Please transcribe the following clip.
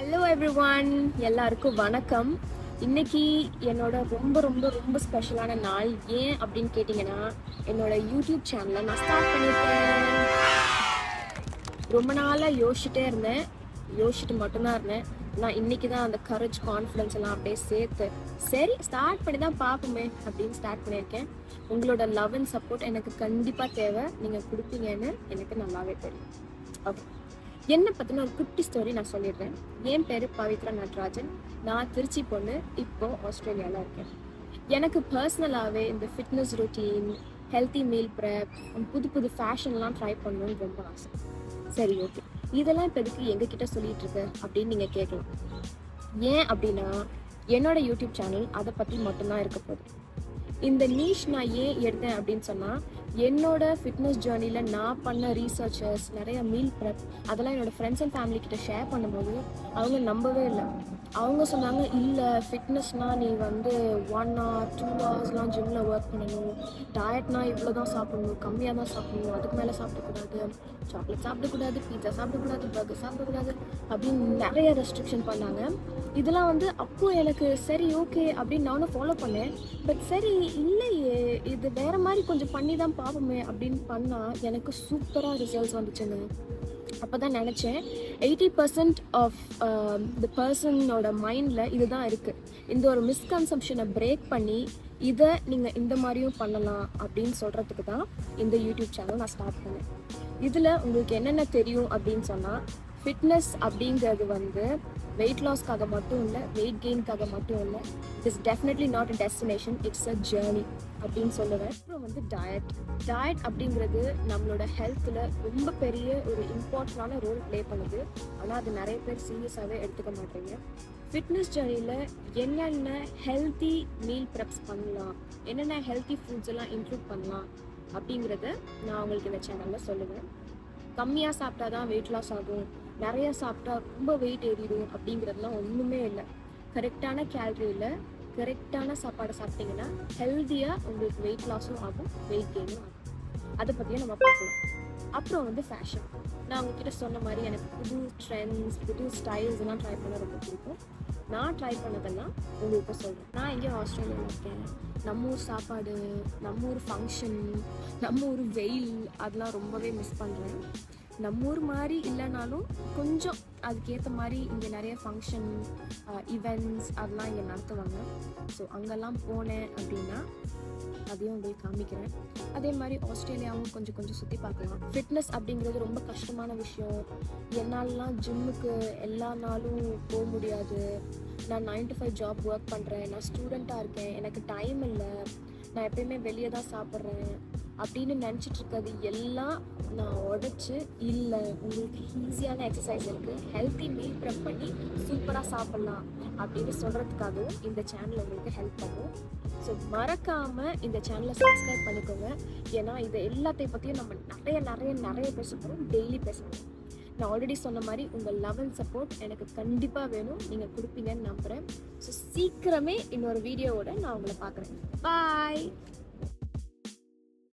Hello everyone, எல்லாருக்கும் வணக்கம். இன்னைக்கு என்னோட ரொம்ப ரொம்ப ரொம்ப ஸ்பெஷலான நாள். ஏன் அப்படின்னு கேட்டிங்கன்னா, என்னோட யூடியூப் சேனலை நான் ஸ்டார்ட் பண்ணியிருக்கேன். ரொம்ப நாளாக யோசிச்சுட்டு மட்டும்தான் இருந்தேன். நான் இன்னைக்கு தான் அந்த கரேஜ் கான்ஃபிடன்ஸ் எல்லாம் அப்படியே சேர்த்து சரி ஸ்டார்ட் பண்ணி தான் பார்ப்போமே அப்படின்னு ஸ்டார்ட் பண்ணியிருக்கேன். உங்களோட லவ் அண்ட் சப்போர்ட் எனக்கு கண்டிப்பாக தேவை. நீங்கள் கொடுப்பீங்கன்னு எனக்கு நல்லாவே தெரியும். ஓகே, என்னை பற்றின ஒரு குட்டி ஸ்டோரி நான் சொல்லிடுறேன். என் பேர் பவித்ரா நட்ராஜன். நான் திருச்சி பொண்ணு, இப்போ ஆஸ்திரேலியாவில் இருக்கேன். எனக்கு பர்சனலாகவே இந்த fitness routine, healthy meal prep, புது புது ஃபேஷன்லாம் ட்ரை பண்ணணும்னு ரொம்ப ஆசை. சரி, ஓகே, இதெல்லாம் இப்போ எதுக்கு எங்ககிட்ட சொல்லிட்டு இருக்க அப்படின்னு நீங்கள் கேட்கலாம். ஏன் அப்படின்னா, என்னோட யூடியூப் சேனல் அதை பற்றி மட்டும்தான் இருக்க போகுது. இந்த நீஷ் நான் ஏன் எடுத்தேன் அப்படின்னு சொன்னால், என்னோட ஃபிட்னஸ் ஜேர்னியில் நான் பண்ண ரீசர்ச்சர்ஸ், நிறைய மீல் ப்ரெப், அதெல்லாம் என்னோட ஃப்ரெண்ட்ஸ் அண்ட் ஃபேமிலி கிட்ட ஷேர் பண்ணும்போது அவங்க நம்பவே இல்லை. அவங்க சொன்னாங்க, இல்லை ஃபிட்னஸ்னால் நீ 1 hour 2 hours ஜிம்மில் ஒர்க் பண்ணணும், டயட்னா இவ்வளோ தான் சாப்பிடணும், கம்மியாக தான் சாப்பிடணும், அதுக்கு மேலே சாப்பிடக்கூடாது, சாக்லேட் சாப்பிடக்கூடாது, பீட்சா சாப்பிடக்கூடாது, பர்கர் சாப்பிடக்கூடாது அப்படின்னு நிறைய ரெஸ்ட்ரிக்ஷன் பண்ணாங்க. இதெல்லாம் அப்போ எனக்கு சரி ஓகே அப்படின்னு நானும் ஃபாலோ பண்ணேன். பட் சரி இல்லையே, இது வேறு மாதிரி கொஞ்சம் பண்ணி தான் பார்ப்போமே அப்படின்னு பண்ணால் எனக்கு சூப்பராக ரிசல்ட்ஸ் வந்துச்சுங்க. அப்போ தான் நினச்சேன், 80% ஆஃப் த பர்சனோட மைண்டில் இதுதான் இருக்குது. இந்த ஒரு மிஸ்கன்செப்ஷனை பிரேக் பண்ணி இதை நீங்கள் இந்த மாதிரியும் பண்ணலாம் அப்படின்னு சொல்கிறதுக்கு தான் இந்த யூடியூப் சேனல் நான் ஸ்டார்ட் பண்ணேன். இதில் உங்களுக்கு என்னென்ன தெரியும் அப்படின்னு சொன்னால், ஃபிட்னஸ் அப்படிங்கிறது வெயிட் லாஸ்க்காக மட்டும் இல்லை, வெயிட் கெயின்காக மட்டும் இல்லை. It is definitely not a destination, it's a journey அப்படின்னு சொல்லுவேன். அப்புறம் டயட் அப்படிங்கிறது நம்மளோட ஹெல்த்தில் ரொம்ப பெரிய ஒரு இம்பார்ட்டண்டான ரோல் ப்ளே பண்ணுது. ஆனால் அது நிறைய பேர் சீரியஸாகவே எடுத்துக்க மாட்டேங்க. ஃபிட்னஸ் ஜேர்னியில் என்னென்ன ஹெல்த்தி மீல் ப்ரெப்ஸ் பண்ணலாம், என்னென்ன ஹெல்த்தி ஃபுட்ஸ் எல்லாம் இன்க்ளூட் பண்ணலாம் அப்படிங்கிறத நான் உங்களுக்கு இந்த சேனலில் சொல்லுவேன். கம்மியாக சாப்பிட்டா தான் வெயிட் லாஸ் ஆகும், நிறைய சாப்பிட்டா ரொம்ப வெயிட் ஏறிடும் அப்படிங்கிறதுலாம் ஒன்றுமே இல்லை. கரெக்டான கேலரியில் கரெக்டான சாப்பாடை சாப்பிட்டிங்கன்னா ஹெல்த்தியாக உங்களுக்கு வெயிட் லாஸும் ஆகும், வெயிட் கெயினும் ஆகும். அதை பற்றியும் நம்ம பார்க்கலாம். அப்புறம் ஃபேஷன். நான் உங்ககிட்ட சொன்ன மாதிரி எனக்கு புது ட்ரெண்ட்ஸ், புது ஸ்டைல்ஸ் எல்லாம் ட்ரை பண்ண ரொம்ப பிடிக்கும். நான் ட்ரை பண்ணதெல்லாம் உங்களுக்கு சொல்கிறேன். நான் எங்கேயும் ஆஸ்திரேலியாவில் இருக்கேன். நம்ம ஊர் சாப்பாடு, நம்ம ஊர் ஃபங்க்ஷன், நம்ம ஊர் வெயில், அதெல்லாம் ரொம்பவே மிஸ் பண்ணுறேன். நம்ம ஊர் மாதிரி இல்லைனாலும் கொஞ்சம் அதுக்கேற்ற மாதிரி இங்கே நிறைய ஃபங்க்ஷன், ஈவெண்ட்ஸ் அதெல்லாம் இங்கே நடத்துவாங்க. ஸோ அங்கெல்லாம் போனேன் அப்படின்னா அதையும் உங்களுக்கு காமிக்கிறேன். அதே மாதிரி ஆஸ்திரேலியாவும் கொஞ்சம் சுற்றி பார்க்கலாம். ஃபிட்னஸ் அப்படிங்கிறது ரொம்ப கஷ்டமான விஷயம். என்னாலலாம் ஜிம்முக்கு எல்லா நாளும் போக முடியாது. நான் 9 to 5 ஜாப் ஒர்க் பண்ணுறேன், நான் ஸ்டூடெண்ட்டாக இருக்கேன், எனக்கு டைம் இல்லை, நான் எப்பயுமே வெளியே தான் சாப்பிட்றேன் அப்படின்னு நினச்சிட்டு இருக்கிறது எல்லாம் நான் உடச்சி, இல்லை உங்களுக்கு ஈஸியான எக்ஸசைஸ் இருக்குது, ஹெல்த்தி மீல் ப்ரெப் பண்ணி சூப்பராக சாப்பிட்லாம் அப்படின்னு சொல்கிறதுக்காகவும் இந்த சேனல் உங்களுக்கு ஹெல்ப் பண்ணும். ஸோ மறக்காமல் இந்த சேனலை சப்ஸ்கிரைப் பண்ணிக்கோங்க. ஏன்னா இது எல்லாத்தையும் பற்றியும் நம்ம நிறைய பேச போகிறோம், டெய்லி பேசணும். நான் ஆல்ரெடி சொன்ன மாதிரி உங்கள் லவ் அண்ட் சப்போர்ட் எனக்கு கண்டிப்பாக வேணும், நீங்கள் கொடுப்பீங்கன்னு நம்புகிறேன். ஸோ சீக்கிரமே இன்னொரு வீடியோவோட நான் உங்களை பார்க்குறேன். பாய்.